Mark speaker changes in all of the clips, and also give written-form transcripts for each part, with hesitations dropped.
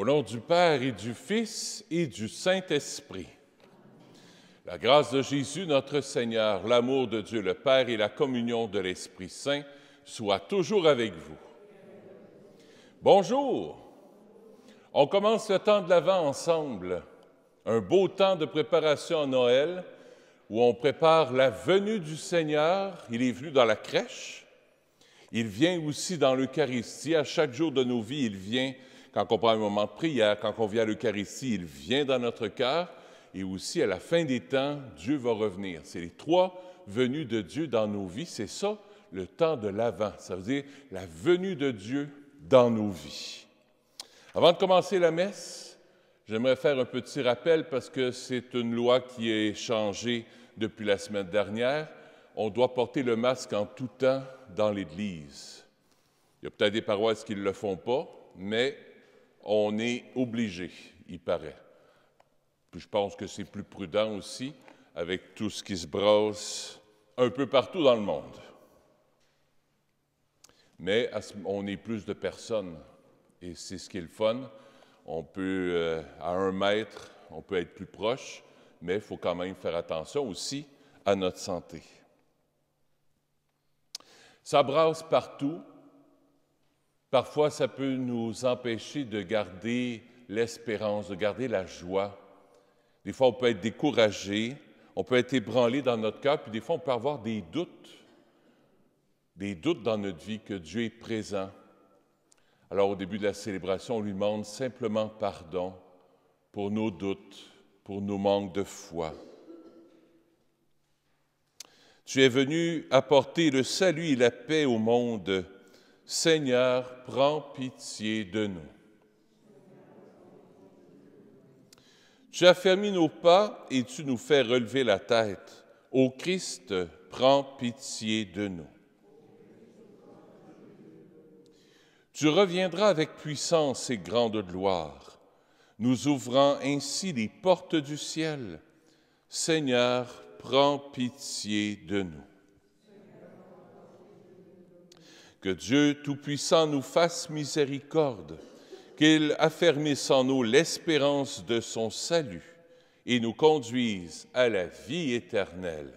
Speaker 1: Au nom du Père et du Fils et du Saint-Esprit. La grâce de Jésus, notre Seigneur, l'amour de Dieu le Père et la communion de l'Esprit Saint soient toujours avec vous. Bonjour! On commence le temps de l'Avent ensemble, un beau temps de préparation à Noël où on prépare la venue du Seigneur. Il est venu dans la crèche, il vient aussi dans l'Eucharistie. À chaque jour de nos vies, il vient quand on prend un moment de prière, quand on vient à l'Eucharistie, il vient dans notre cœur. Et aussi, à la fin des temps, Dieu va revenir. C'est les trois venues de Dieu dans nos vies. C'est ça, le temps de l'Avent. Ça veut dire la venue de Dieu dans nos vies. Avant de commencer la messe, j'aimerais faire un petit rappel parce que c'est une loi qui est changée depuis la semaine dernière. On doit porter le masque en tout temps dans l'Église. Il y a peut-être des paroisses qui ne le font pas, mais on est obligé, il paraît. Puis je pense que c'est plus prudent aussi avec tout ce qui se brasse un peu partout dans le monde. Mais on est plus de personnes et c'est ce qui est le fun. On peut, à 1 mètre, on peut être plus proche, mais il faut quand même faire attention aussi à notre santé. Ça brasse partout. Parfois, ça peut nous empêcher de garder l'espérance, de garder la joie. Des fois, on peut être découragé, on peut être ébranlé dans notre cœur, puis des fois, on peut avoir des doutes dans notre vie que Dieu est présent. Alors, au début de la célébration, on lui demande simplement pardon pour nos doutes, pour nos manques de foi. Tu es venu apporter le salut et la paix au monde. Seigneur, prends pitié de nous. Tu affermis nos pas et tu nous fais relever la tête. Ô Christ, prends pitié de nous. Tu reviendras avec puissance et grande gloire, nous ouvrant ainsi les portes du ciel. Seigneur, prends pitié de nous. Que Dieu Tout-Puissant nous fasse miséricorde, qu'il affermisse en nous l'espérance de son salut et nous conduise à la vie éternelle.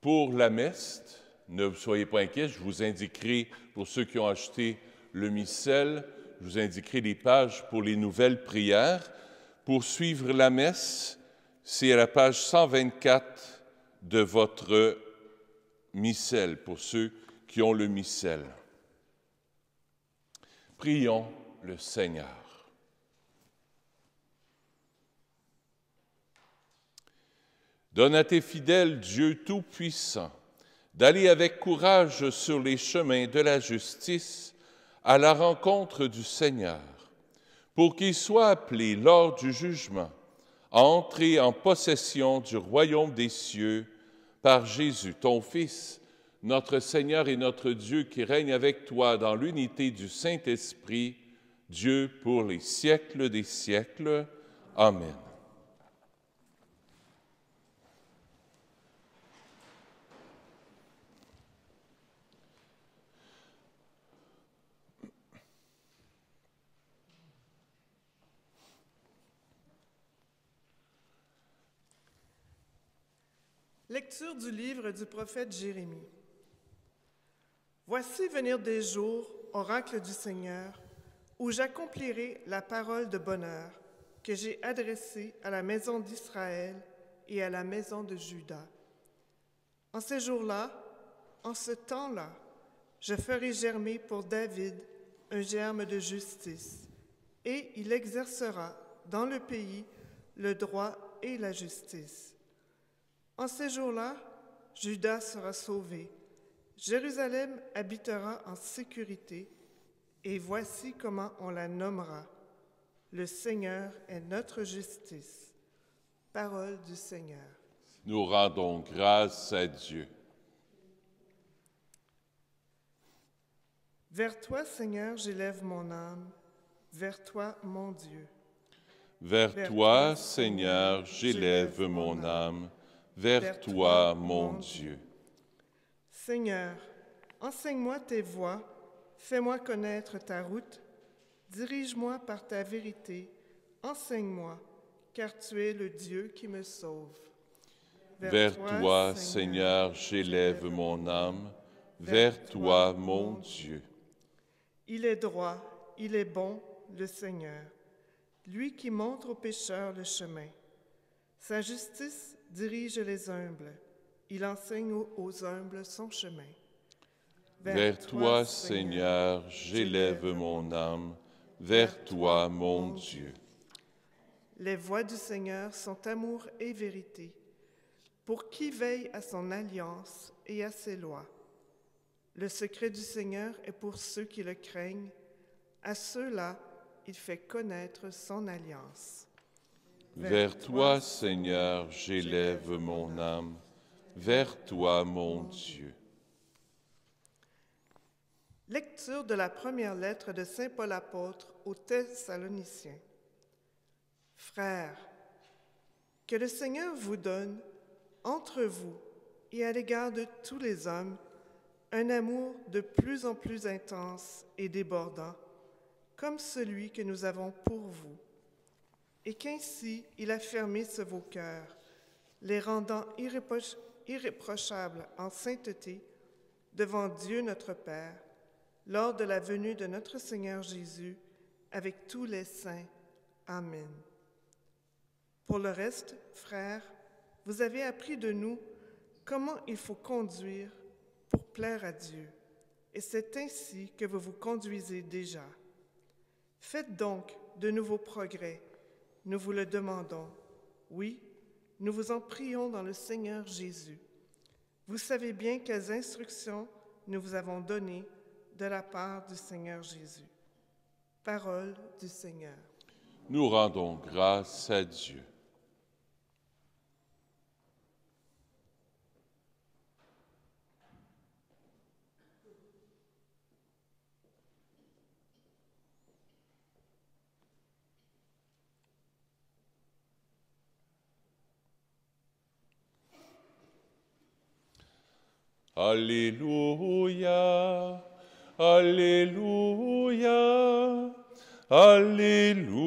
Speaker 1: Pour la messe, ne soyez pas inquiets, je vous indiquerai, pour ceux qui ont acheté le missel, je vous indiquerai les pages pour les nouvelles prières. Pour suivre la messe, c'est à la page 124 de votre missel, pour ceux qui ont le missel. Prions le Seigneur. Donne à tes fidèles, Dieu Tout-Puissant, d'aller avec courage sur les chemins de la justice à la rencontre du Seigneur, pour qu'ils soient appelés lors du jugement à entrer en possession du royaume des cieux par Jésus, ton Fils, notre Seigneur et notre Dieu, qui règne avec toi dans l'unité du Saint-Esprit, Dieu pour les siècles des siècles. Amen.
Speaker 2: Lecture du livre du prophète Jérémie. Voici venir des jours, oracle du Seigneur, où j'accomplirai la parole de bonheur que j'ai adressée à la maison d'Israël et à la maison de Juda. En ces jours-là, en ce temps-là, je ferai germer pour David un germe de justice, et il exercera dans le pays le droit et la justice. En ces jours-là, Juda sera sauvé, Jérusalem habitera en sécurité, et voici comment on la nommera. Le Seigneur est notre justice. Parole du Seigneur.
Speaker 1: Nous rendons grâce à Dieu.
Speaker 2: Vers toi, Seigneur, j'élève mon âme, vers toi, mon Dieu.
Speaker 1: Vers toi, Seigneur, j'élève mon âme. Vers toi, mon Dieu.
Speaker 2: Seigneur, enseigne-moi tes voies, Fais-moi connaître ta route, dirige-moi par ta vérité, enseigne-moi, car tu es le Dieu qui me sauve.
Speaker 1: Vers toi, Seigneur, j'élève mon âme, vers toi, mon Dieu.
Speaker 2: Il est droit, il est bon, le Seigneur, lui qui montre aux pécheurs le chemin. Sa justice dirige les humbles, il enseigne aux humbles son chemin.
Speaker 1: Vers toi, Seigneur, j'élève mon âme, vers toi, mon Dieu.
Speaker 2: Les voies du Seigneur sont amour et vérité, pour qui veille à son alliance et à ses lois. Le secret du Seigneur est pour ceux qui le craignent, à ceux-là, il fait connaître son alliance.
Speaker 1: Vers toi, Seigneur, j'élève mon âme, vers toi, mon Dieu.
Speaker 2: Lecture de la première lettre de saint Paul apôtre aux Thessaloniciens. Frères, que le Seigneur vous donne, entre vous et à l'égard de tous les hommes, un amour de plus en plus intense et débordant, comme celui que nous avons pour vous, et qu'ainsi il affermisse vos cœurs, les rendant irréprochables en sainteté devant Dieu notre Père, lors de la venue de notre Seigneur Jésus, avec tous les saints. Amen. Pour le reste, frères, vous avez appris de nous comment il faut conduire pour plaire à Dieu, et c'est ainsi que vous vous conduisez déjà. Faites donc de nouveaux progrès, nous vous le demandons. Oui, nous vous en prions dans le Seigneur Jésus. Vous savez bien quelles instructions nous vous avons données de la part du Seigneur Jésus. Parole du Seigneur.
Speaker 1: Nous rendons grâce à Dieu. Alléluia, Alléluia, Alléluia.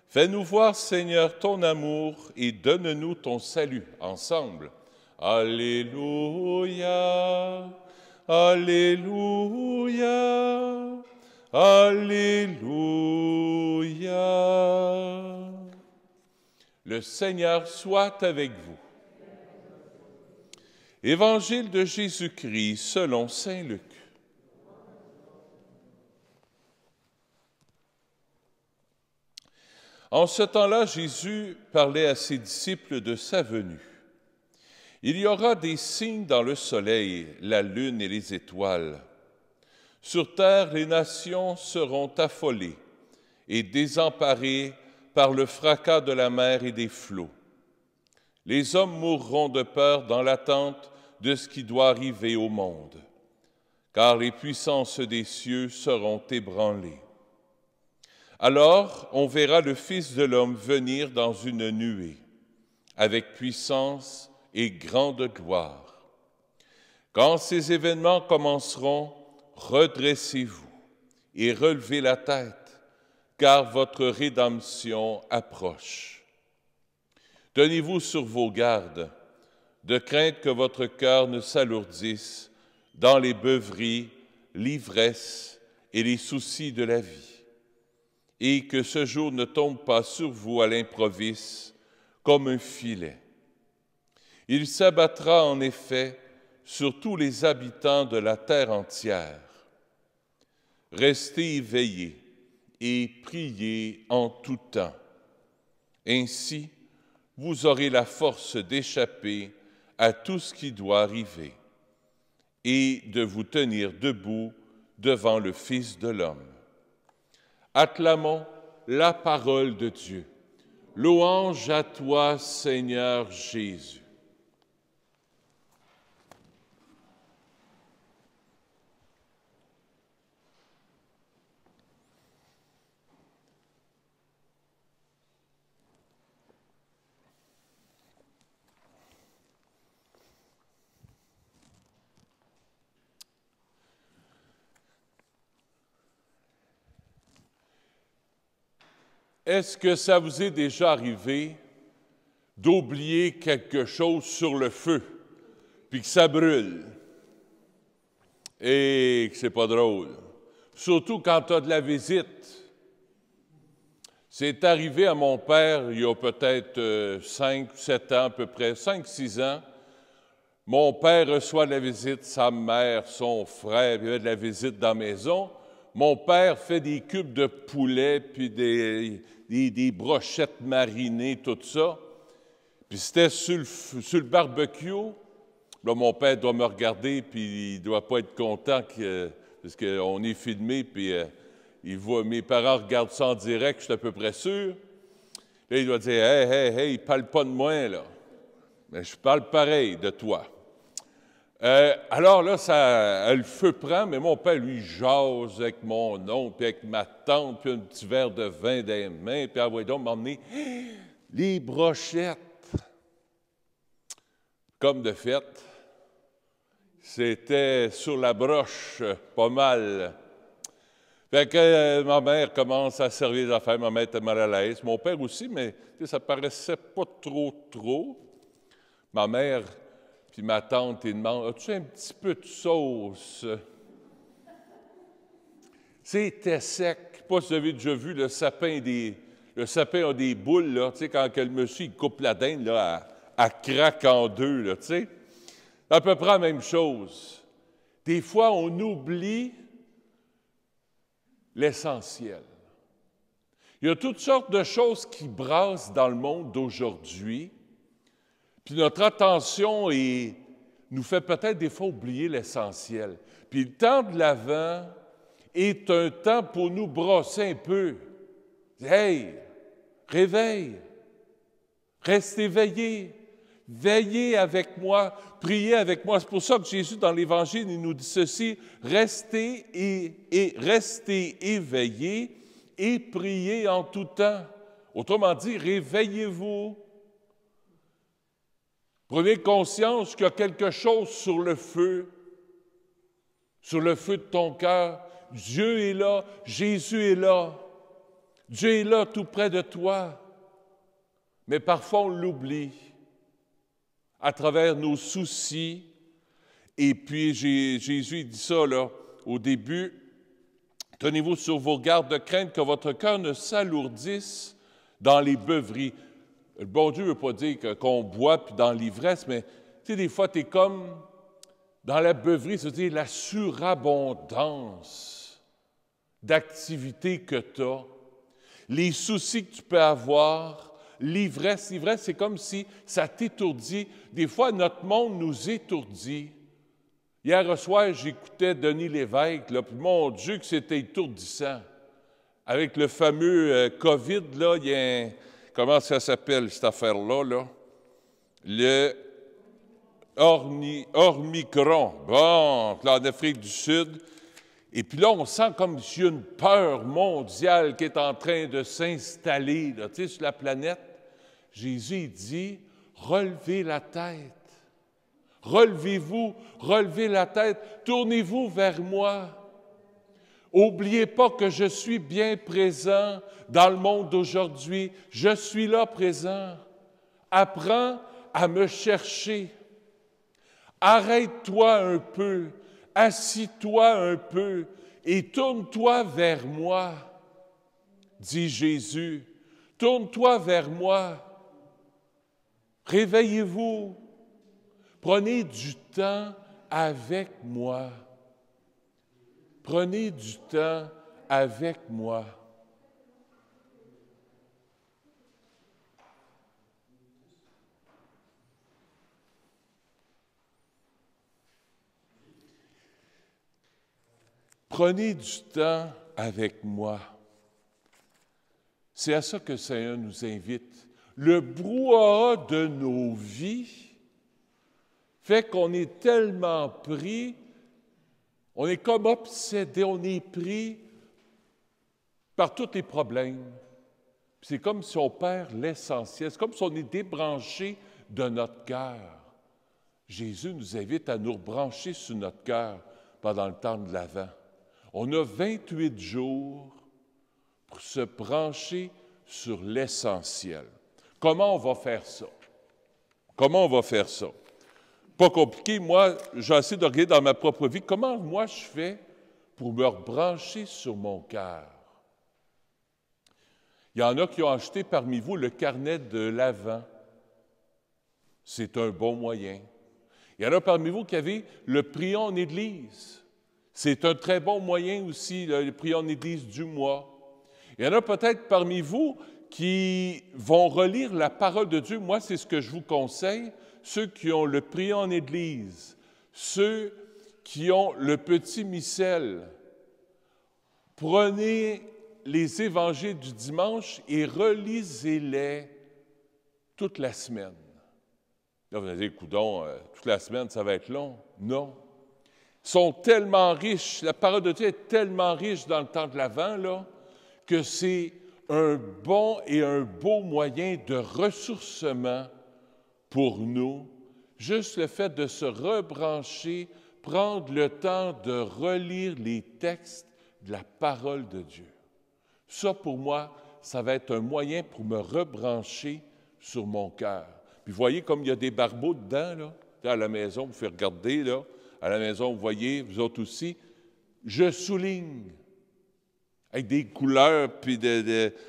Speaker 1: Fais-nous voir, Seigneur, ton amour et donne-nous ton salut ensemble. Alléluia, Alléluia, Alléluia. Le Seigneur soit avec vous. Évangile de Jésus-Christ selon saint Luc. En ce temps-là, Jésus parlait à ses disciples de sa venue. Il y aura des signes dans le soleil, la lune et les étoiles. Sur terre, les nations seront affolées et désemparées par le fracas de la mer et des flots. Les hommes mourront de peur dans l'attente de ce qui doit arriver au monde, car les puissances des cieux seront ébranlées. Alors on verra le Fils de l'homme venir dans une nuée, avec puissance et grande gloire. Quand ces événements commenceront, redressez-vous et relevez la tête, car votre rédemption approche. Tenez-vous sur vos gardes, de crainte que votre cœur ne s'alourdisse dans les beuveries, l'ivresse et les soucis de la vie, et que ce jour ne tombe pas sur vous à l'improviste comme un filet. Il s'abattra en effet sur tous les habitants de la terre entière. Restez éveillés et priez en tout temps. Ainsi, vous aurez la force d'échapper à tout ce qui doit arriver et de vous tenir debout devant le Fils de l'homme. Acclamons la parole de Dieu. Louange à toi, Seigneur Jésus. est-ce que ça vous est déjà arrivé d'oublier quelque chose sur le feu, puis que ça brûle, et que c'est pas drôle? Surtout quand tu as de la visite. C'est arrivé à mon père il y a peut-être 5, 7 ans, à peu près, 5, 6 ans. Mon père reçoit de la visite, sa mère, son frère, il y avait de la visite dans la maison. Mon père fait des cubes de poulet, puis des brochettes marinées, tout ça. Puis c'était sur le barbecue. Là, mon père doit me regarder, puis il ne doit pas être content parce qu'on est filmé, puis il voit, mes parents regardent ça en direct, je suis à peu près sûr. Là, il doit dire « Hey, parle pas de moi, là. » Mais je parle pareil de toi. Alors là, le feu prend, mais mon père, lui, jase avec mon oncle, puis avec ma tante, puis un petit verre de vin dans les mains, puis ah ouais, donc m'emmener les brochettes. Comme de fait, c'était sur la broche, pas mal. Fait que ma mère commence à servir les affaires, ma mère était mal à l'aise, mon père aussi, mais ça paraissait pas trop. Ma mère puis ma tante, ils demandent « As-tu un petit peu de sauce? » C'était sec. Je ne sais pas si vous avez déjà vu le sapin a des boules, là, tu sais, quand le monsieur il coupe la dinde, là, elle craque en deux, là, tu sais. C'est à peu près la même chose. Des fois, on oublie l'essentiel. Il y a toutes sortes de choses qui brassent dans le monde d'aujourd'hui, puis notre attention nous fait peut-être des fois oublier l'essentiel. Puis le temps de l'Avent est un temps pour nous brosser un peu. Hey, réveille, reste éveillé, veillez avec moi, priez avec moi. C'est pour ça que Jésus, dans l'Évangile, il nous dit ceci, restez éveillés et priez en tout temps. Autrement dit, réveillez-vous. Prenez conscience qu'il y a quelque chose sur le feu de ton cœur. Dieu est là, Jésus est là. Dieu est là tout près de toi. Mais parfois on l'oublie à travers nos soucis. Et puis Jésus dit ça là, au début. Tenez-vous sur vos gardes de crainte que votre cœur ne s'alourdisse dans les beuveries. Le bon Dieu ne veut pas dire qu'on boit puis dans l'ivresse, mais tu sais, des fois, tu es comme dans la beuverie, c'est-à-dire la surabondance d'activités que tu as, les soucis que tu peux avoir, l'ivresse. L'ivresse, c'est comme si ça t'étourdit. Des fois, notre monde nous étourdit. Hier soir, j'écoutais Denis Lévesque, là, puis mon Dieu, que c'était étourdissant. Avec le fameux COVID, là, il y a comment ça s'appelle, cette affaire-là, là? Le Omicron. Bon, là, en Afrique du Sud. Et puis là, on sent comme s'il y a une peur mondiale qui est en train de s'installer, là, tu sais, sur la planète. Jésus dit, relevez la tête. Relevez-vous, relevez la tête, tournez-vous vers moi. N'oubliez pas que je suis bien présent dans le monde d'aujourd'hui. Je suis là présent. Apprends à me chercher. Arrête-toi un peu, assis-toi un peu et tourne-toi vers moi, dit Jésus. Tourne-toi vers moi. Réveillez-vous. Prenez du temps avec moi. Prenez du temps avec moi. Prenez du temps avec moi. C'est à ça que le Seigneur nous invite. Le brouhaha de nos vies fait qu'on est tellement pris, on est comme obsédé, on est pris par tous les problèmes. C'est comme si on perd l'essentiel, c'est comme si on est débranché de notre cœur. Jésus nous invite à nous rebrancher sur notre cœur pendant le temps de l'Avent. On a 28 jours pour se brancher sur l'essentiel. Comment on va faire ça? Comment on va faire ça? Pas compliqué. Moi, j'ai essayé de regarder dans ma propre vie comment moi je fais pour me rebrancher sur mon cœur. Il y en a qui ont acheté parmi vous le carnet de l'Avent. C'est un bon moyen. Il y en a parmi vous qui avez le Prions en Église. C'est un très bon moyen aussi, le Prions en Église du mois. Il y en a peut-être parmi vous qui vont relire la parole de Dieu. Moi, c'est ce que je vous conseille. Ceux qui ont le Prions en Église, ceux qui ont le petit missel, prenez les évangiles du dimanche et relisez-les toute la semaine. Là, vous allez dire, coudonc, toute la semaine, ça va être long. Non. Ils sont tellement riches, la parole de Dieu est tellement riche dans le temps de l'Avent, là, que c'est un bon et un beau moyen de ressourcement pour nous. Juste le fait de se rebrancher, prendre le temps de relire les textes de la parole de Dieu. Ça, pour moi, ça va être un moyen pour me rebrancher sur mon cœur. Puis vous voyez comme il y a des barbeaux dedans, là. À la maison, vous faites regarder, là. À la maison, vous voyez, vous autres aussi. Je souligne avec des couleurs, puis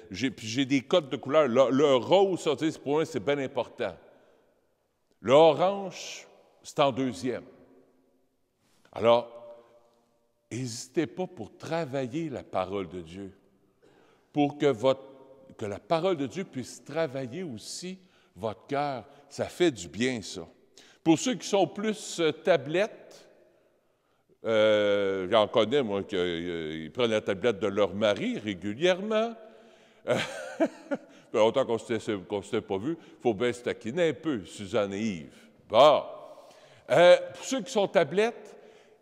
Speaker 1: j'ai des codes de couleurs. Le rose, ça, pour moi, c'est bien important. L'orange, c'est en deuxième. Alors, n'hésitez pas pour travailler la parole de Dieu, pour que la parole de Dieu puisse travailler aussi votre cœur. Ça fait du bien, ça. Pour ceux qui sont plus tablettes, j'en connais, moi, qui prennent la tablette de leur mari régulièrement. Ça fait longtemps qu'on ne s'était pas vu. Il faut bien se taquiner un peu, Suzanne et Yves. Bon. Pour ceux qui sont tablettes,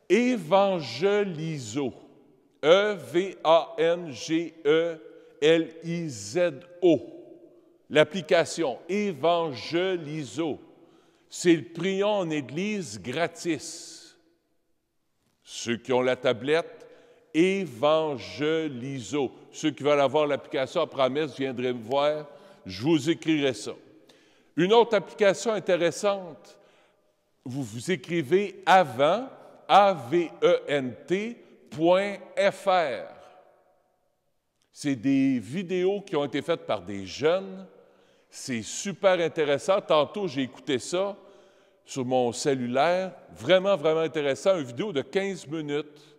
Speaker 1: Evangelizo. Evangelizo. L'application Evangelizo. C'est le Prions en Église gratis. Ceux qui ont la tablette, Evangelizo. Ceux qui veulent avoir l'application après la messe, viendraient me voir, je vous écrirai ça. Une autre application intéressante, vous écrivez avant, AVENT.fr. C'est des vidéos qui ont été faites par des jeunes. C'est super intéressant. Tantôt, j'ai écouté ça sur mon cellulaire. Vraiment, vraiment intéressant. Une vidéo de 15 minutes.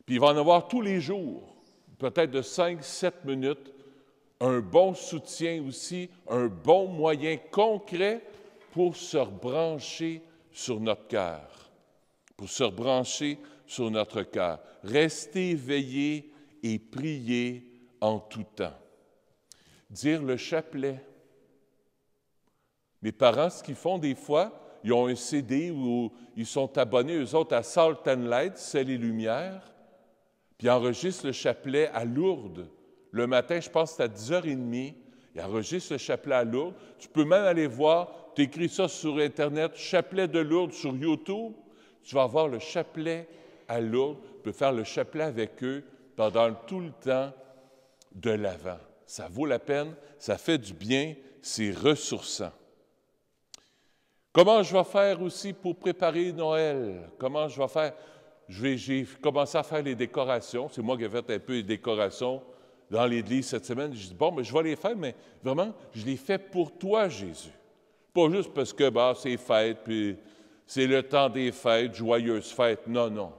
Speaker 1: Puis il va en avoir tous les jours, peut-être de 5-7 minutes. Un bon soutien aussi, un bon moyen concret pour se rebrancher sur notre cœur. Pour se rebrancher sur notre cœur. Restez éveillés et priez en tout temps. Dire le chapelet. Mes parents, ce qu'ils font des fois, ils ont un CD où ils sont abonnés, eux autres, à Salt and Light, Sel et Lumière, puis ils enregistrent le chapelet à Lourdes. Le matin, je pense que c'est à 10h30, ils enregistrent le chapelet à Lourdes. Tu peux même aller voir, tu écris ça sur Internet, chapelet de Lourdes sur YouTube, tu vas voir le chapelet à Lourdes, tu peux faire le chapelet avec eux pendant tout le temps de l'Avent. Ça vaut la peine, ça fait du bien, c'est ressourçant. Comment je vais faire aussi pour préparer Noël? Comment je vais faire? J'ai commencé à faire les décorations. C'est moi qui ai fait un peu les décorations dans l'Église cette semaine. Je dis, bon, mais je vais les faire, mais vraiment, je les fais pour toi, Jésus. Pas juste parce que c'est fête, puis c'est le temps des fêtes, joyeuses fêtes. Non, non.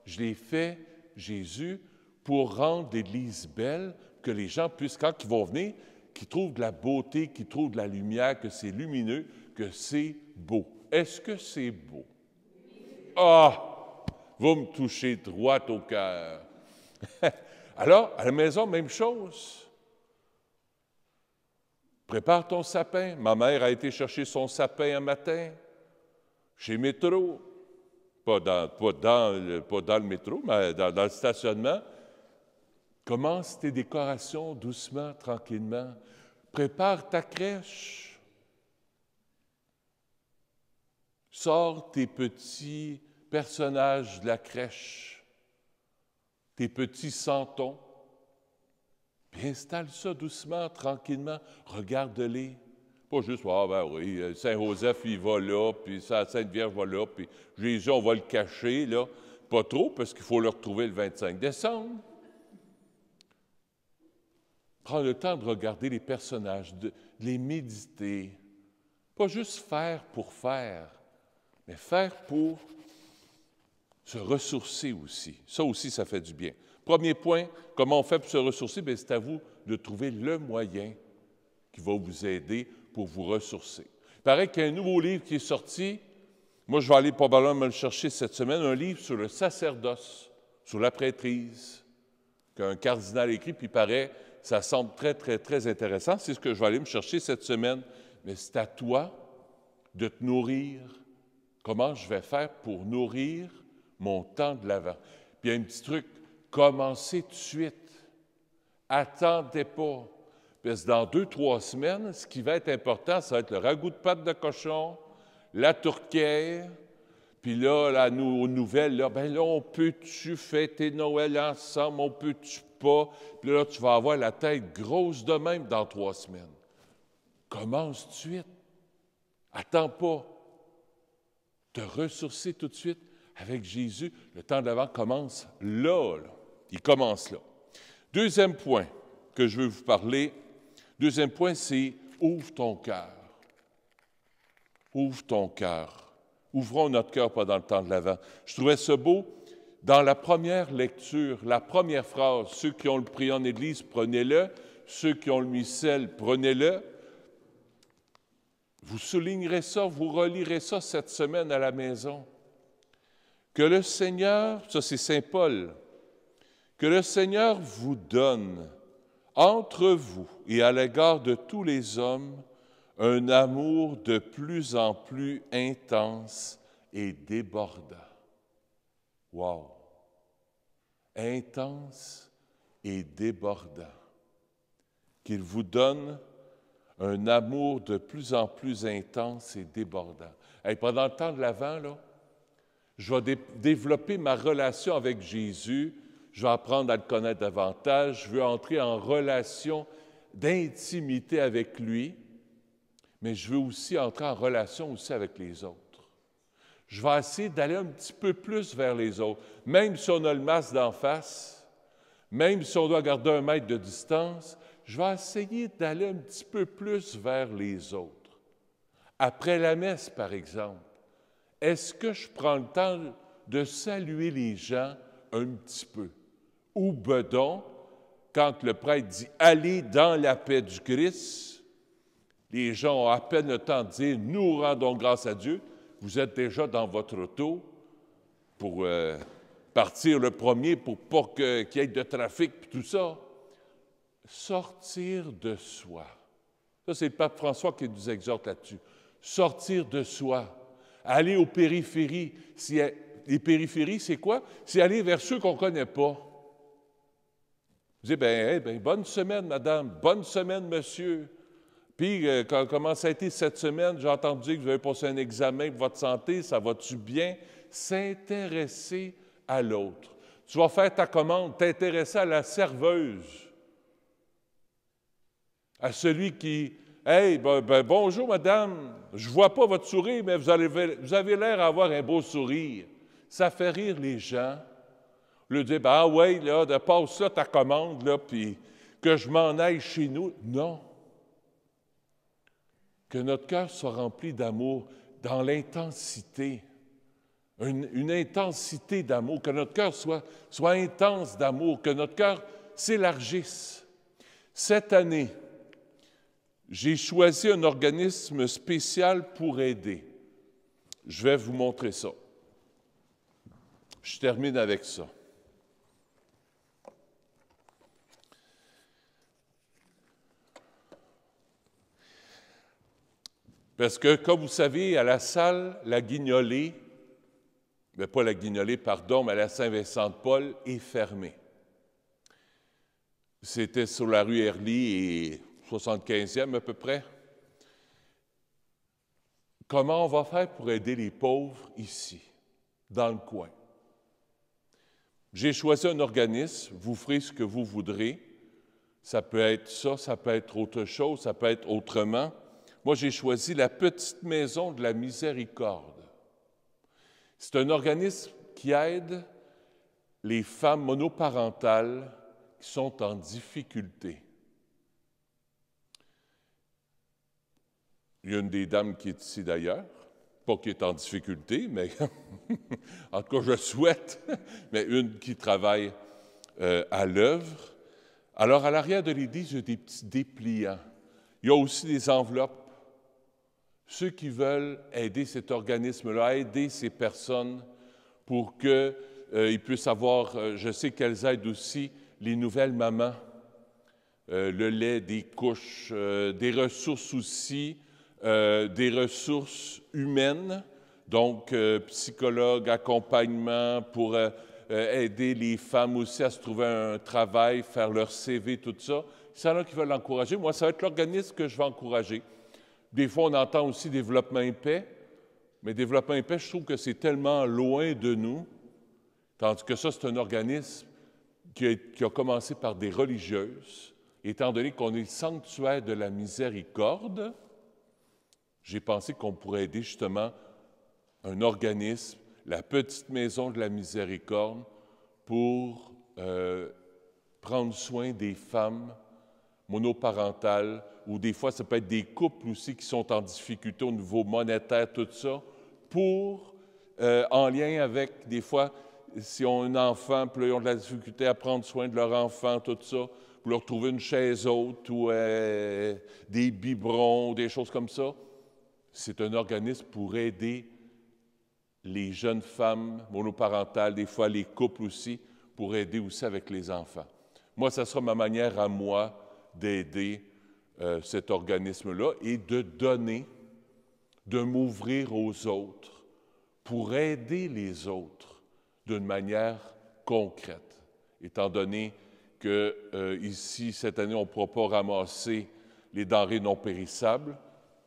Speaker 1: Je les fais, Jésus, pour rendre l'Église belle, que les gens puissent, quand ils vont venir, qu'ils trouvent de la beauté, qu'ils trouvent de la lumière, que c'est lumineux, que c'est beau. Est-ce que c'est beau? Ah! Vous me touchez droit au cœur. Alors, à la maison, même chose. Prépare ton sapin. Ma mère a été chercher son sapin un matin chez Métro. Pas dans le métro, mais dans le stationnement. Commence tes décorations doucement, tranquillement. Prépare ta crèche. Sors tes petits personnages de la crèche, tes petits santons. Puis installe ça doucement, tranquillement. Regarde-les. Pas juste, ah ben oui, Saint-Joseph, il va là, puis Sainte-Vierge va là, puis Jésus, on va le cacher, là. Pas trop, parce qu'il faut le retrouver le 25 décembre. Prends le temps de regarder les personnages, de les méditer. Pas juste faire pour faire, mais faire pour se ressourcer aussi. Ça aussi, ça fait du bien. Premier point, comment on fait pour se ressourcer? Bien, c'est à vous de trouver le moyen qui va vous aider pour vous ressourcer. Il paraît qu'il y a un nouveau livre qui est sorti. Moi, je vais aller probablement me le chercher cette semaine, un livre sur le sacerdoce, sur la prêtrise, qu'un cardinal a écrit, puis il paraît, ça semble très, très, très intéressant. C'est ce que je vais aller me chercher cette semaine. Mais c'est à toi de te nourrir. Comment je vais faire pour nourrir mon temps de l'Avent? Puis il y a un petit truc, commencez tout de suite. Attendez pas. Parce que dans 2-3 semaines, ce qui va être important, ça va être le ragoût de pâte de cochon, la tourtière, puis là, aux nouvelles, là, bien là, on peut-tu fêter Noël ensemble, on peut-tu pas? Puis là, tu vas avoir la tête grosse de même dans 3 semaines. Commence tout de suite. Attends pas. Te ressourcer tout de suite avec Jésus. Le temps d'avant commence là. Il commence là. Deuxième point que je veux vous parler, c'est ouvre ton cœur. Ouvre ton cœur. Ouvrons notre cœur pendant le temps de l'Avent. Je trouvais ça beau. Dans la première lecture, la première phrase, ceux qui ont le prié en Église, prenez-le. Ceux qui ont le missel, prenez-le. Vous soulignerez ça, vous relirez ça cette semaine à la maison. Que le Seigneur, ça c'est Saint Paul, que le Seigneur vous donne entre vous et à l'égard de tous les hommes un amour de plus en plus intense et débordant. Wow! Intense et débordant. Qu'il vous donne un amour de plus en plus intense et débordant. Hey, pendant le temps de l'Avent, là, je vais développer ma relation avec Jésus, je vais apprendre à le connaître davantage, je veux entrer en relation d'intimité avec lui, mais je veux aussi entrer en relation aussi avec les autres. Je vais essayer d'aller un petit peu plus vers les autres, même si on a le masque d'en face, même si on doit garder 1 mètre de distance, je vais essayer d'aller un petit peu plus vers les autres. Après la messe, par exemple, est-ce que je prends le temps de saluer les gens un petit peu? Ou bedon, quand le prêtre dit « Allez dans la paix du Christ », les gens ont à peine le temps de dire « Nous rendons grâce à Dieu ». Vous êtes déjà dans votre auto pour partir le premier pour pas qu'il y ait de trafic et tout ça. Sortir de soi. Ça, c'est le pape François qui nous exhorte là-dessus. Sortir de soi. Aller aux périphéries. Les périphéries, c'est quoi? C'est aller vers ceux qu'on ne connaît pas. Vous dites, bonne semaine, madame, bonne semaine, monsieur. Puis, comment ça a été cette semaine? J'ai entendu que vous avez passé un examen pour votre santé, ça va-tu bien? S'intéresser à l'autre. Tu vas faire ta commande, t'intéresser à la serveuse, à celui qui « Hey, bonjour, madame, je ne vois pas votre sourire, mais vous avez l'air d'avoir un beau sourire. » Ça fait rire les gens. Le dire « Ah ouais, là, passe là ta commande, là, puis que je m'en aille chez nous. » Non. Que notre cœur soit rempli d'amour dans l'intensité. Une intensité d'amour, que notre cœur soit intense d'amour, que notre cœur s'élargisse. Cette année, j'ai choisi un organisme spécial pour aider. Je vais vous montrer ça. Je termine avec ça. Parce que, comme vous savez, à la salle, la Guignolée, mais pas la Guignolée, pardon, mais la Saint-Vincent-de-Paul est fermée. C'était sur la rue Herly et 75e à peu près. Comment on va faire pour aider les pauvres ici, dans le coin? J'ai choisi un organisme, vous ferez ce que vous voudrez. Ça peut être ça, ça peut être autre chose, ça peut être autrement. Moi, j'ai choisi la Petite Maison de la Miséricorde. C'est un organisme qui aide les femmes monoparentales qui sont en difficulté. Il y a une des dames qui est ici d'ailleurs, pas qui est en difficulté, mais en tout cas, je souhaite, mais une qui travaille à l'œuvre. Alors, à l'arrière de l'église, il y a des petits dépliants. Il y a aussi des enveloppes. Ceux qui veulent aider cet organisme-là, aider ces personnes pour qu'ils puissent avoir, je sais qu'elles aident aussi les nouvelles mamans, le lait, des couches, des ressources aussi, des ressources humaines, donc psychologues, accompagnement pour aider les femmes aussi à se trouver un travail, faire leur CV, tout ça. Il y en a qui veulent l'encourager. Moi, ça va être l'organisme que je vais encourager. Des fois, on entend aussi développement et paix, mais développement et paix, je trouve que c'est tellement loin de nous, tandis que ça, c'est un organisme qui a commencé par des religieuses. Étant donné qu'on est le sanctuaire de la miséricorde, j'ai pensé qu'on pourrait aider justement un organisme, la Petite Maison de la Miséricorde, pour prendre soin des femmes monoparentales, ou des fois, ça peut être des couples aussi qui sont en difficulté au niveau monétaire, tout ça, pour, en lien avec, des fois, si on a un enfant, puis là, ils ont de la difficulté à prendre soin de leur enfant, tout ça, pour leur trouver une chaise haute ou des biberons, des choses comme ça. C'est un organisme pour aider les jeunes femmes monoparentales, des fois les couples aussi, pour aider aussi avec les enfants. Moi, ça sera ma manière à moi d'aider cet organisme-là et de donner, de m'ouvrir aux autres pour aider les autres d'une manière concrète. Étant donné que ici, cette année, on ne pourra pas ramasser les denrées non périssables,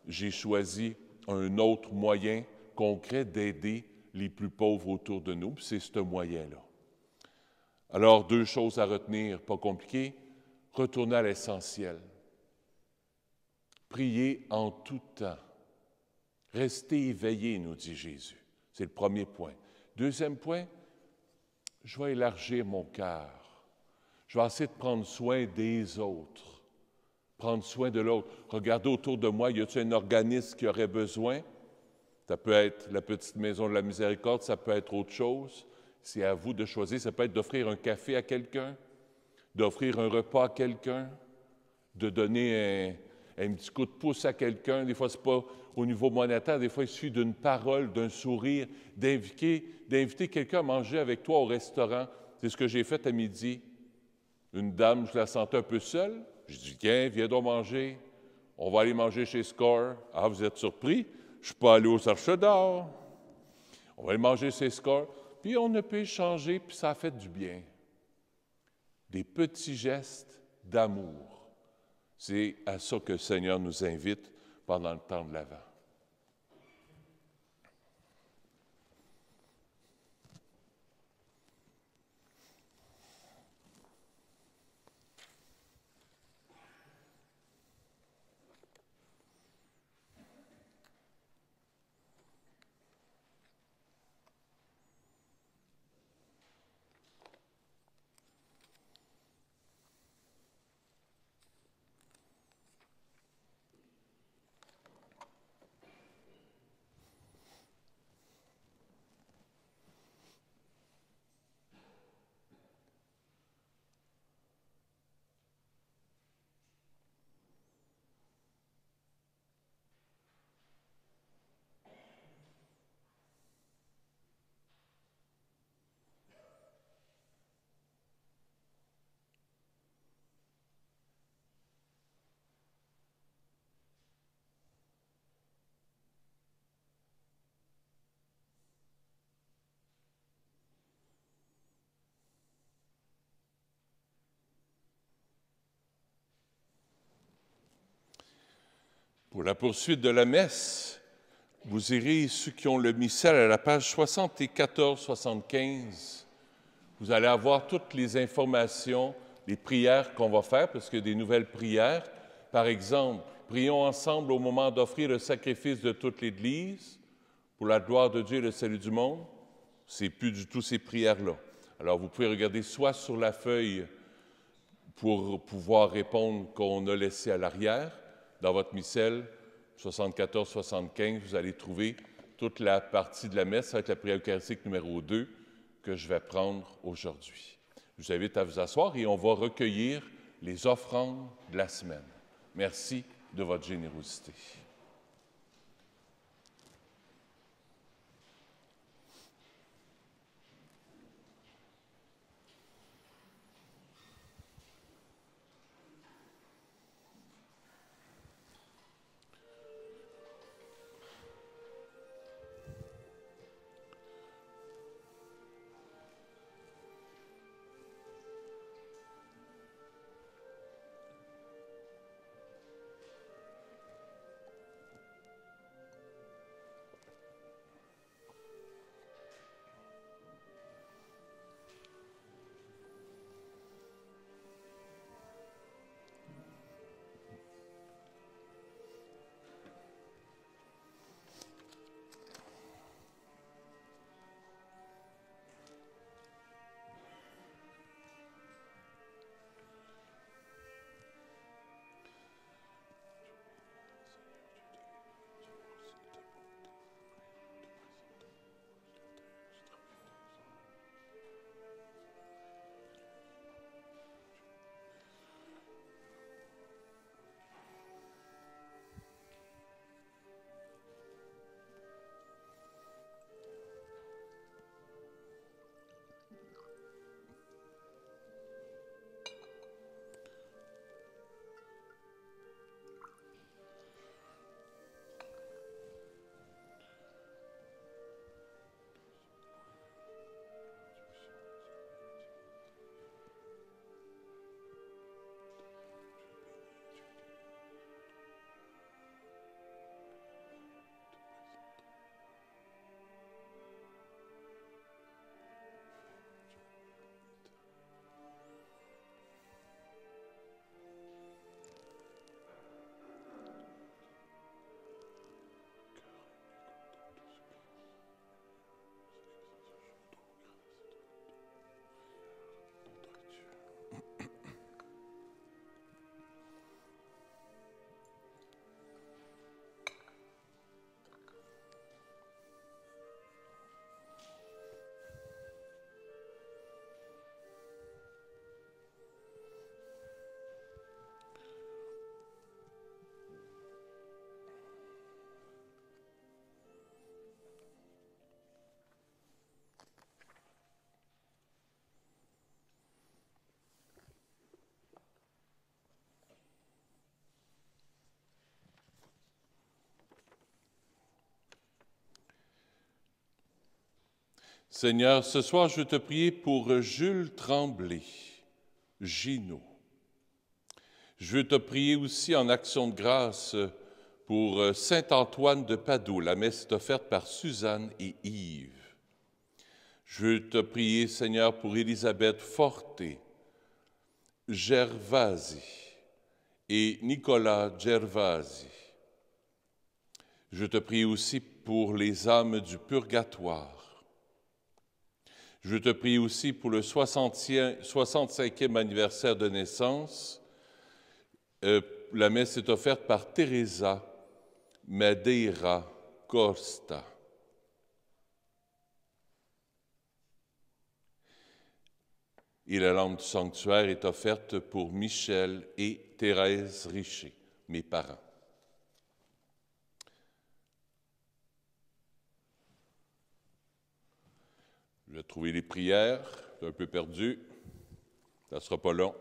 Speaker 1: j'ai choisi un autre moyen concret d'aider les plus pauvres autour de nous, puis c'est ce moyen-là. Alors, 2 choses à retenir, pas compliquées. Retourner à l'essentiel. Priez en tout temps. Restez éveillés, nous dit Jésus. C'est le premier point. Deuxième point, je vais élargir mon cœur. Je vais essayer de prendre soin des autres. Prendre soin de l'autre. Regardez autour de moi, y a-t-il un organisme qui aurait besoin? Ça peut être la Petite Maison de la Miséricorde, ça peut être autre chose. C'est à vous de choisir. Ça peut être d'offrir un café à quelqu'un, d'offrir un repas à quelqu'un, de donner un petit coup de pouce à quelqu'un. Des fois, ce n'est pas au niveau monétaire. Des fois, il suffit d'une parole, d'un sourire, d'inviter quelqu'un à manger avec toi au restaurant. C'est ce que j'ai fait à midi. Une dame, je la sentais un peu seule. J'ai dit, viens donc manger. On va aller manger chez Score. Ah, vous êtes surpris? Je ne suis pas allé au Cherche d'or. On va aller manger chez Score. Puis on a pu échanger, puis ça a fait du bien. Des petits gestes d'amour. C'est à ça que le Seigneur nous invite pendant le temps de l'Avent. Pour la poursuite de la messe, vous irez, ceux qui ont le missel, à la page 74-75. Vous allez avoir toutes les informations les prières qu'on va faire, parce qu'il y a des nouvelles prières. Par exemple, prions ensemble au moment d'offrir le sacrifice de toute l'Église pour la gloire de Dieu et le salut du monde. C'est plus du tout ces prières-là. Alors, vous pouvez regarder soit sur la feuille pour pouvoir répondre qu'on a laissé à l'arrière, dans votre missel 74-75, vous allez trouver toute la partie de la messe, ça va être la prière eucharistique numéro 2 que je vais prendre aujourd'hui. Je vous invite à vous asseoir et on va recueillir les offrandes de la semaine. Merci de votre générosité. Seigneur, ce soir, je veux te prier pour Jules Tremblay, Gino. Je veux te prier aussi en action de grâce pour Saint-Antoine de Padoue. La messe est offerte par Suzanne et Yves. Je veux te prier, Seigneur, pour Élisabeth Forté, Gervasi et Nicolas Gervasi. Je te prie aussi pour les âmes du purgatoire. Je te prie aussi pour le 65e anniversaire de naissance. La messe est offerte par Teresa Madeira Costa. Et la lampe du sanctuaire est offerte pour Michel et Thérèse Richer, mes parents. Je vais trouver les prières, c'est un peu perdu, ça ne sera pas long.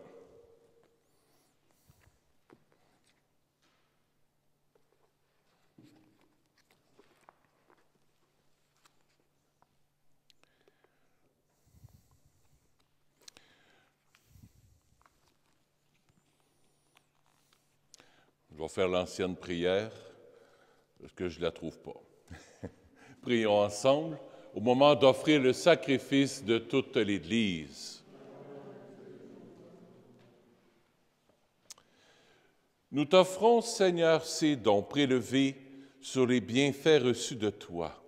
Speaker 1: Je vais faire l'ancienne prière, parce que je ne la trouve pas. Prions ensemble au moment d'offrir le sacrifice de toute l'Église. Nous t'offrons, Seigneur, ces dons prélevés sur les bienfaits reçus de toi.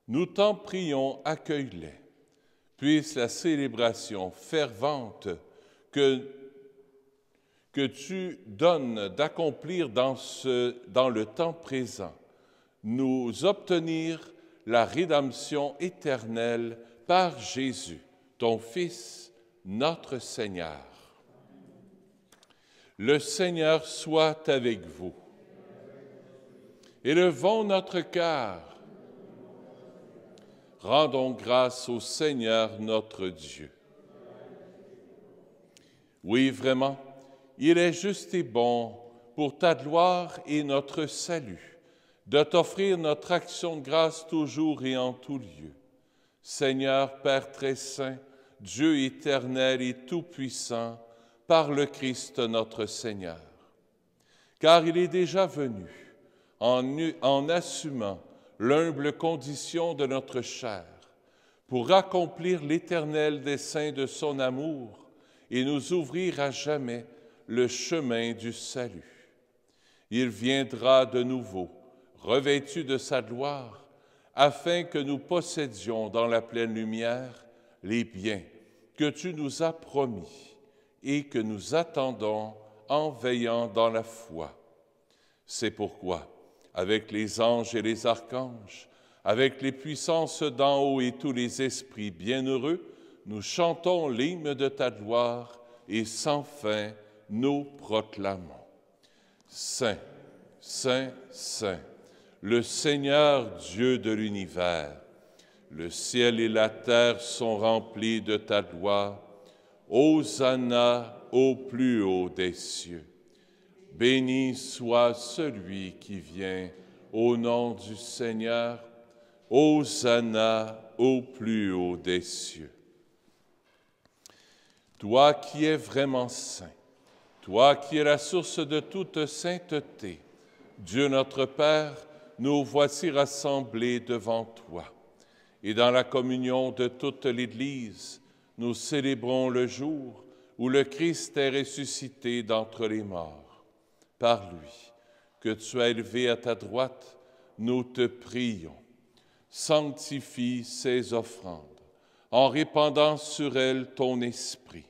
Speaker 1: Nous t'en prions, accueille-les. Puisse la célébration fervente que tu donnes d'accomplir dans le temps présent, nous obtenir la rédemption éternelle par Jésus, ton Fils, notre Seigneur. Le Seigneur soit avec vous. Élevons notre cœur. Rendons grâce au Seigneur notre Dieu. Oui, vraiment, il est juste et bon pour ta gloire et notre salut de t'offrir notre action de grâce toujours et en tout lieu. Seigneur Père très saint, Dieu éternel et tout-puissant, par le Christ notre Seigneur. Car il est déjà venu en assumant l'humble condition de notre chair, pour accomplir l'éternel dessein de son amour et nous ouvrir à jamais le chemin du salut. Il viendra de nouveau, revêtu de sa gloire, afin que nous possédions dans la pleine lumière les biens que tu nous as promis et que nous attendons en veillant dans la foi. C'est pourquoi, avec les anges et les archanges, avec les puissances d'en haut et tous les esprits bienheureux, nous chantons l'hymne de ta gloire et sans fin nous proclamons. Saint, Saint, Saint, le Seigneur Dieu de l'univers, le ciel et la terre sont remplis de ta gloire. Hosanna au plus haut des cieux. Béni soit celui qui vient au nom du Seigneur. Hosanna au plus haut des cieux. Toi qui es vraiment saint, toi qui es la source de toute sainteté, Dieu notre Père, nous voici rassemblés devant toi. Et dans la communion de toute l'Église, nous célébrons le jour où le Christ est ressuscité d'entre les morts. Par lui, que tu as élevé à ta droite, nous te prions. Sanctifie ces offrandes, en répandant sur elles ton esprit,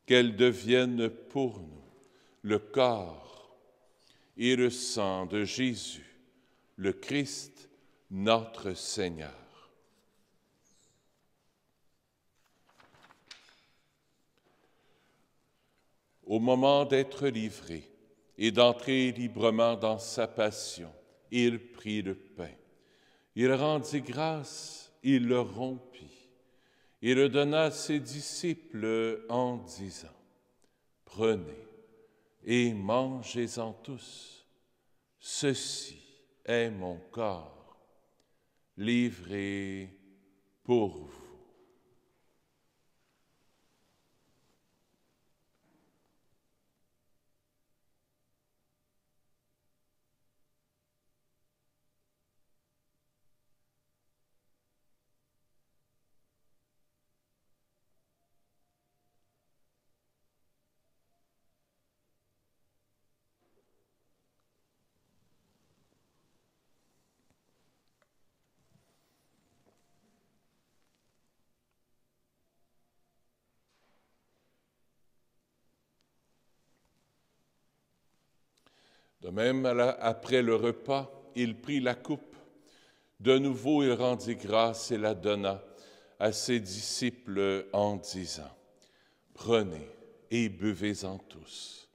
Speaker 1: qu'elles deviennent pour nous le corps et le sang de Jésus, le Christ, notre Seigneur. Au moment d'être livré et d'entrer librement dans sa passion, il prit le pain. Il rendit grâce, il le rompit et le donna à ses disciples en disant, « Prenez et mangez-en tous. Ceci est mon corps, livré pour vous. » De même, après le repas, il prit la coupe. De nouveau, il rendit grâce et la donna à ses disciples en disant, « Prenez et buvez-en tous,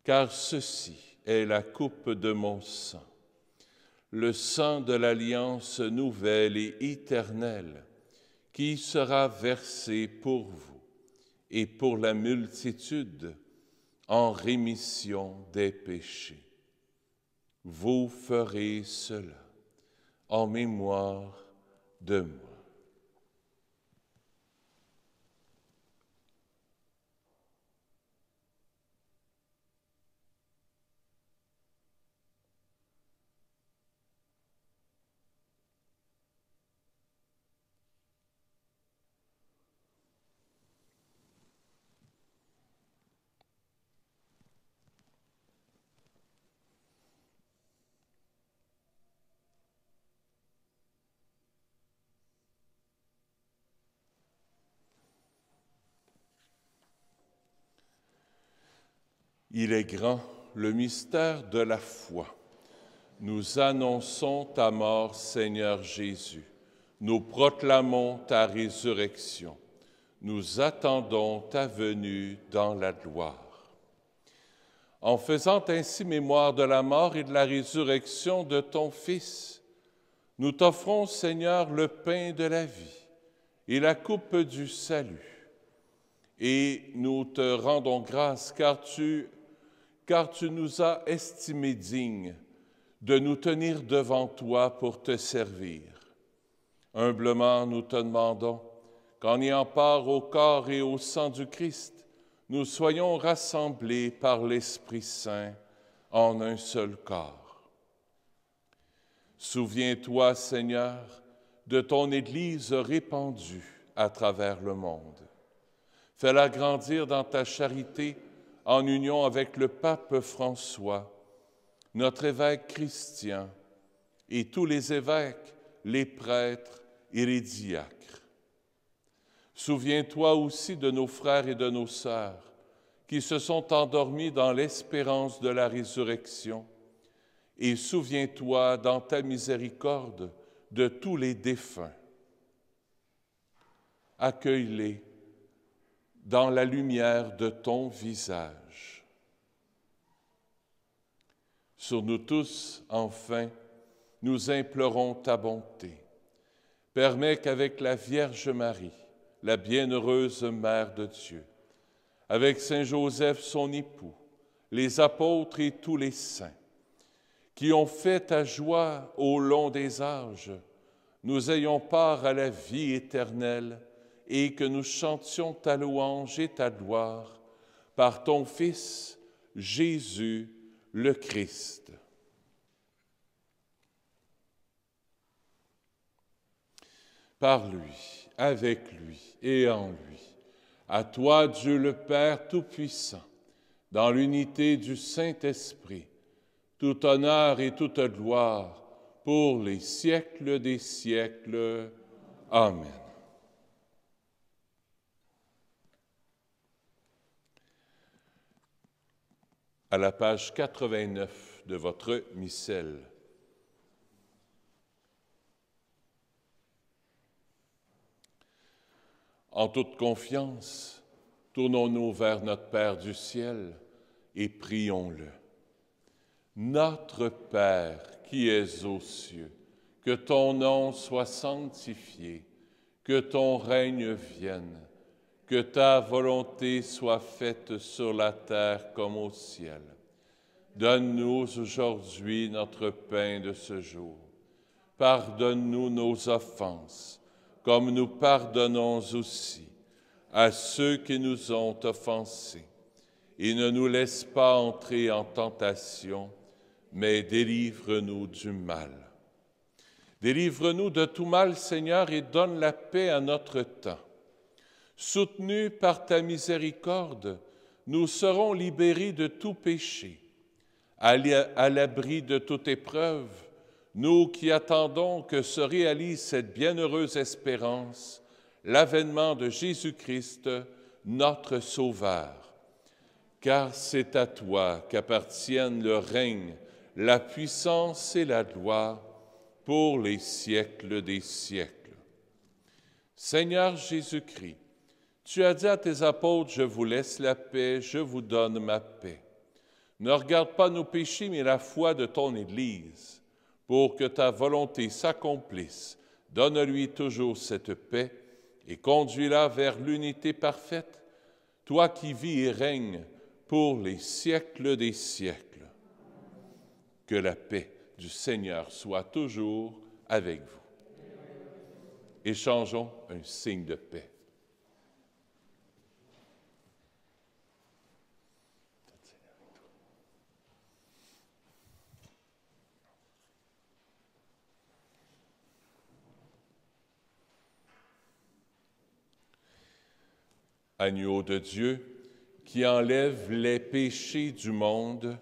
Speaker 1: car ceci est la coupe de mon sang, le sang de l'alliance nouvelle et éternelle, qui sera versé pour vous et pour la multitude en rémission des péchés. Vous ferez cela en mémoire de moi. » Il est grand, le mystère de la foi. Nous annonçons ta mort, Seigneur Jésus. Nous proclamons ta résurrection. Nous attendons ta venue dans la gloire. En faisant ainsi mémoire de la mort et de la résurrection de ton Fils, nous t'offrons, Seigneur, le pain de la vie et la coupe du salut. Et nous te rendons grâce car tu nous as estimés dignes de nous tenir devant toi pour te servir. Humblement, nous te demandons qu'en ayant part au corps et au sang du Christ, nous soyons rassemblés par l'Esprit Saint en un seul corps. Souviens-toi, Seigneur, de ton Église répandue à travers le monde. Fais-la grandir dans ta charité en union avec le pape François, notre évêque Christian et tous les évêques, les prêtres et les diacres. Souviens-toi aussi de nos frères et de nos sœurs qui se sont endormis dans l'espérance de la résurrection, et souviens-toi dans ta miséricorde de tous les défunts. Accueille-les dans la lumière de ton visage. Sur nous tous, enfin, nous implorons ta bonté. Permets qu'avec la Vierge Marie, la bienheureuse Mère de Dieu, avec Saint Joseph, son époux, les apôtres et tous les saints, qui ont fait ta joie au long des âges, nous ayons part à la vie éternelle et que nous chantions ta louange et ta gloire par ton Fils, Jésus le Christ. Par lui, avec lui et en lui, à toi, Dieu le Père Tout-Puissant, dans l'unité du Saint-Esprit, tout honneur et toute gloire pour les siècles des siècles. Amen. À la page 89 de votre missel. En toute confiance, tournons-nous vers notre Père du ciel et prions-le. Notre Père qui es aux cieux, que ton nom soit sanctifié, que ton règne vienne, que ta volonté soit faite sur la terre comme au ciel. Donne-nous aujourd'hui notre pain de ce jour. Pardonne-nous nos offenses, comme nous pardonnons aussi à ceux qui nous ont offensés. Et ne nous laisse pas entrer en tentation, mais délivre-nous du mal. Délivre-nous de tout mal, Seigneur, et donne la paix à notre temps. Soutenus par ta miséricorde, nous serons libérés de tout péché. À l'abri de toute épreuve, nous qui attendons que se réalise cette bienheureuse espérance, l'avènement de Jésus-Christ, notre Sauveur. Car c'est à toi qu'appartiennent le règne, la puissance et la gloire pour les siècles des siècles. Seigneur Jésus-Christ, tu as dit à tes apôtres, « Je vous laisse la paix, je vous donne ma paix. » Ne regarde pas nos péchés, mais la foi de ton Église. Pour que ta volonté s'accomplisse, donne-lui toujours cette paix et conduis-la vers l'unité parfaite, toi qui vis et règnes pour les siècles des siècles. Que la paix du Seigneur soit toujours avec vous. Échangeons un signe de paix. Agneau de Dieu, qui enlève les péchés du monde,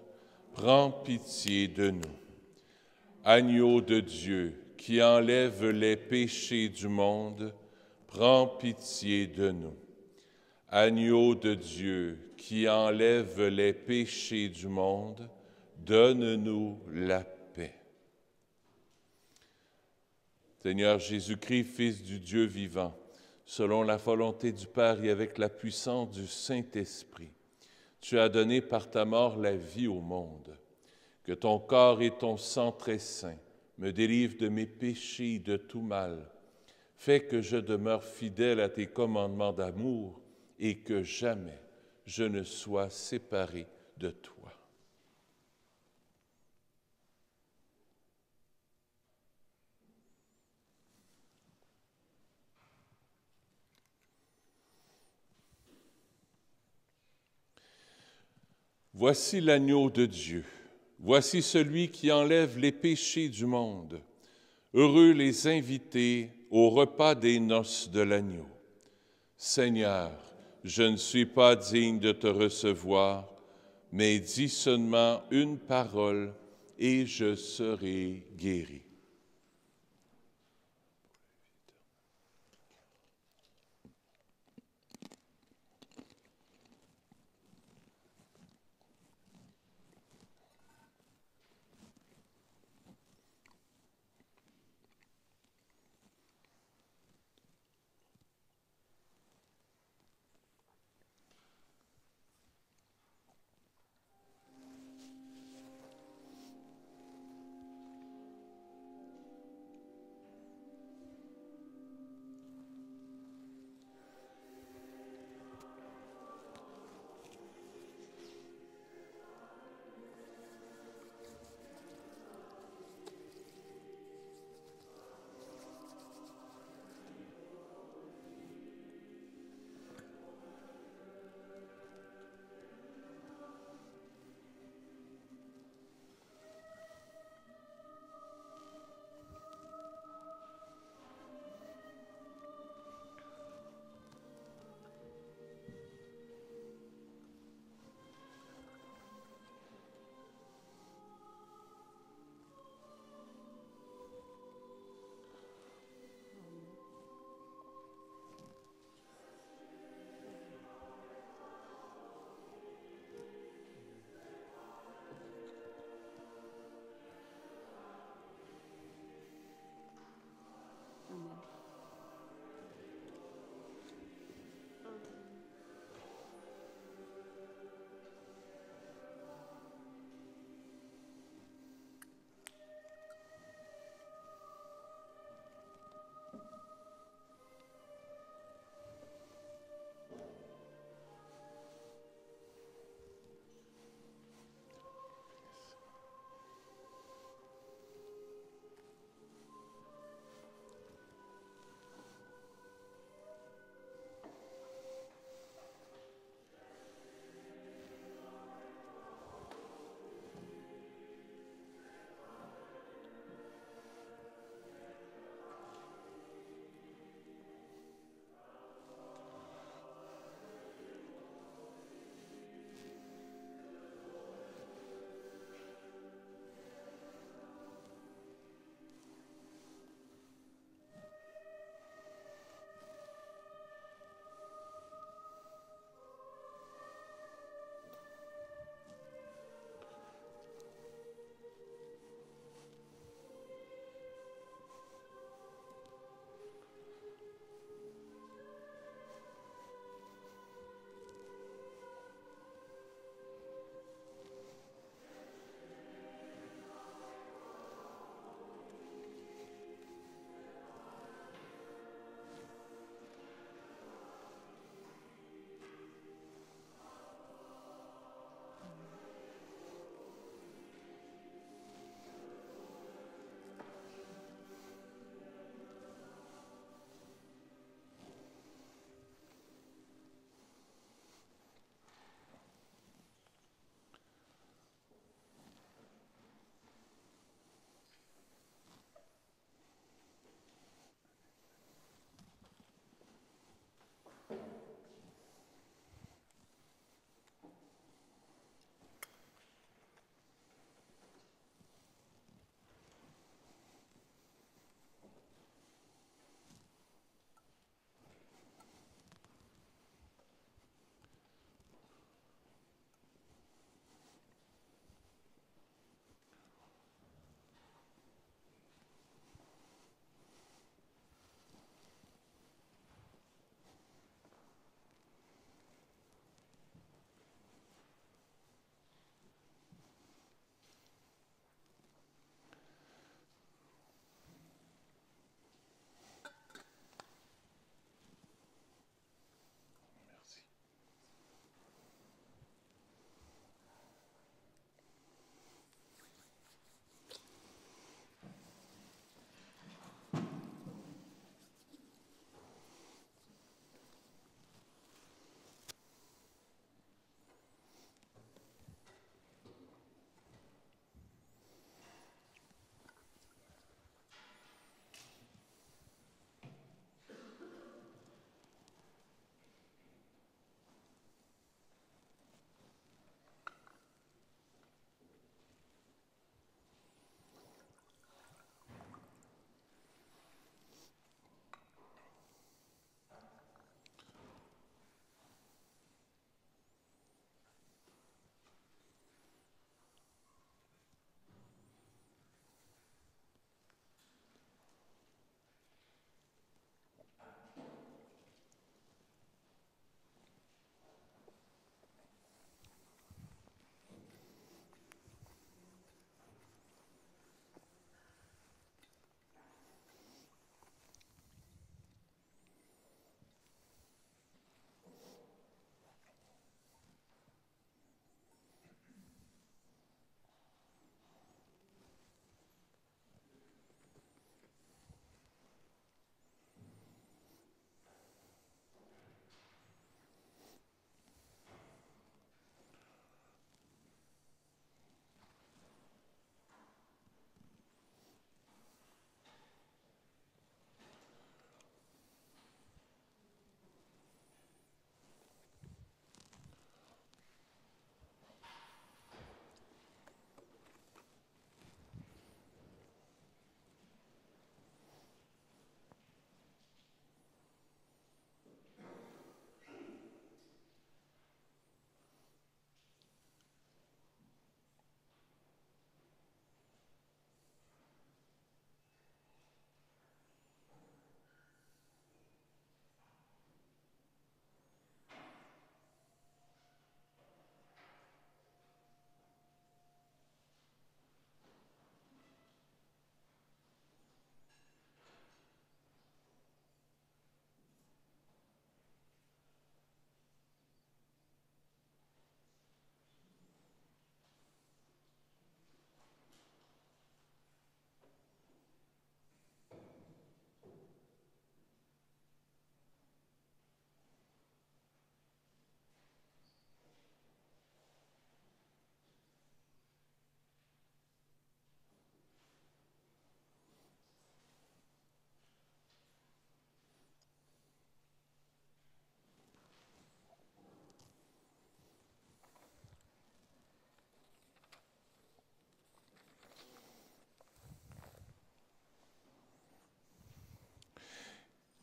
Speaker 1: prends pitié de nous. Agneau de Dieu, qui enlève les péchés du monde, prends pitié de nous. Agneau de Dieu, qui enlèves les péchés du monde, donne-nous la paix. Seigneur Jésus-Christ, Fils du Dieu vivant, selon la volonté du Père et avec la puissance du Saint-Esprit, tu as donné par ta mort la vie au monde. Que ton corps et ton sang très saint me délivrent de mes péchés et de tout mal. Fais que je demeure fidèle à tes commandements d'amour et que jamais je ne sois séparé de toi. Voici l'agneau de Dieu. Voici celui qui enlève les péchés du monde. Heureux les invités au repas des noces de l'agneau. Seigneur, je ne suis pas digne de te recevoir, mais dis seulement une parole et je serai guéri.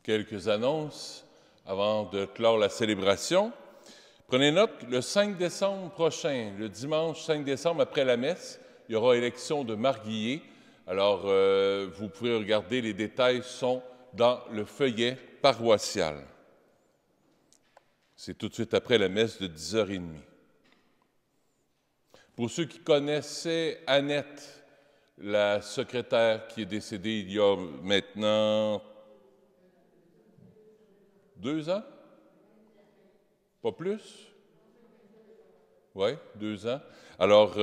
Speaker 1: Quelques annonces avant de clore la célébration. Prenez note, le 5 décembre prochain, le dimanche 5 décembre, après la messe, il y aura élection de marguilliers. Alors, vous pouvez regarder, les détails sont dans le feuillet paroissial. C'est tout de suite après la messe de 10h30. Pour ceux qui connaissaient Annette, la secrétaire qui est décédée il y a maintenant 2 ans? Pas plus? Oui, 2 ans. Alors,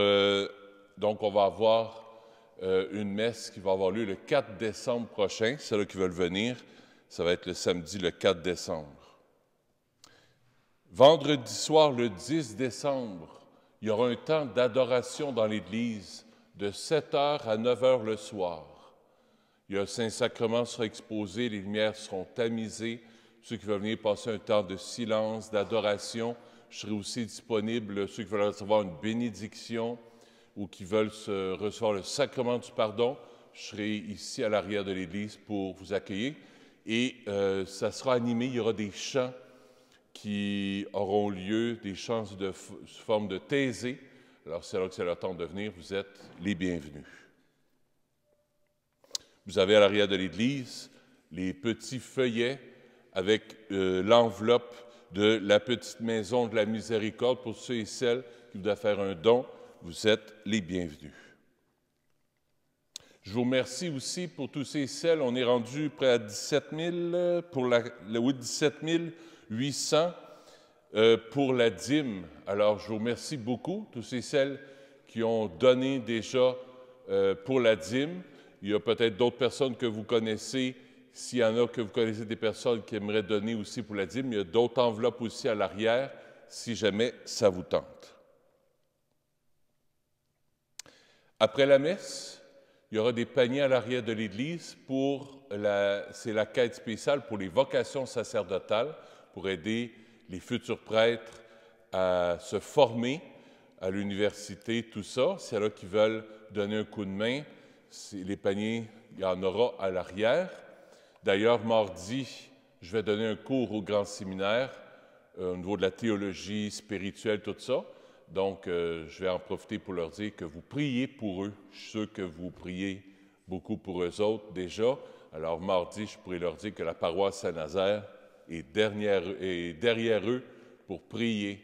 Speaker 1: donc, on va avoir une messe qui va avoir lieu le 4 décembre prochain. Ceux-là qui veulent venir, ça va être le samedi, le 4 décembre. Vendredi soir, le 10 décembre, il y aura un temps d'adoration dans l'Église de 7h à 9h le soir. Il y a le Saint-Sacrement sera exposé, les lumières seront tamisées. Ceux qui veulent venir passer un temps de silence, d'adoration, je serai aussi disponible. Ceux qui veulent recevoir une bénédiction ou qui veulent recevoir le sacrement du pardon, je serai ici à l'arrière de l'Église pour vous accueillir. Et ça sera animé, il y aura des chants qui auront lieu, des chants de forme de thésée. Alors, c'est là que c'est le temps de venir, vous êtes les bienvenus. Vous avez à l'arrière de l'Église les petits feuillets avec l'enveloppe de la petite maison de la miséricorde pour ceux et celles qui voudraient faire un don. Vous êtes les bienvenus. Je vous remercie aussi pour tous ces et celles. On est rendu près à 17 000 pour 17 800 pour la dîme. Alors, je vous remercie beaucoup, tous ces et celles qui ont donné déjà pour la dîme. Il y a peut-être d'autres personnes que vous connaissez. S'il y en a que vous connaissez des personnes qui aimeraient donner aussi pour la dîme, il y a d'autres enveloppes aussi à l'arrière, si jamais ça vous tente. Après la messe, il y aura des paniers à l'arrière de l'Église c'est la quête spéciale pour les vocations sacerdotales, pour aider les futurs prêtres à se former à l'université, tout ça. C'est là qui veulent donner un coup de main. Les paniers, il y en aura à l'arrière. D'ailleurs, mardi, je vais donner un cours au grand séminaire au niveau de la théologie spirituelle, tout ça. Donc, je vais en profiter pour leur dire que vous priez pour eux. Je suis sûr que vous priez beaucoup pour eux autres déjà. Alors, mardi, je pourrais leur dire que la paroisse Saint-Nazaire est derrière eux pour prier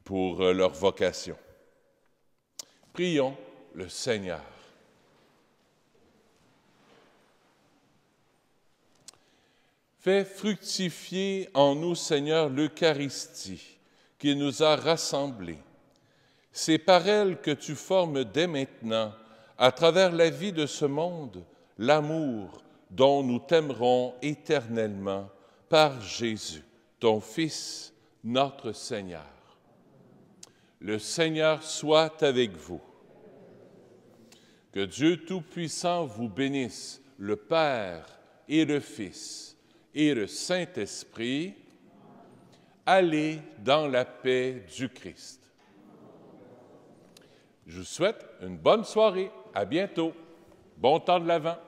Speaker 1: pour leur vocation. Prions le Seigneur. Fais fructifier en nous, Seigneur, l'Eucharistie qui nous a rassemblés. C'est par elle que tu formes dès maintenant, à travers la vie de ce monde, l'amour dont nous t'aimerons éternellement par Jésus, ton Fils, notre Seigneur. Le Seigneur soit avec vous. Que Dieu Tout-Puissant vous bénisse, le Père et le Fils, et le Saint-Esprit. Allez dans la paix du Christ. Je vous souhaite une bonne soirée. À bientôt. Bon temps de l'Avent.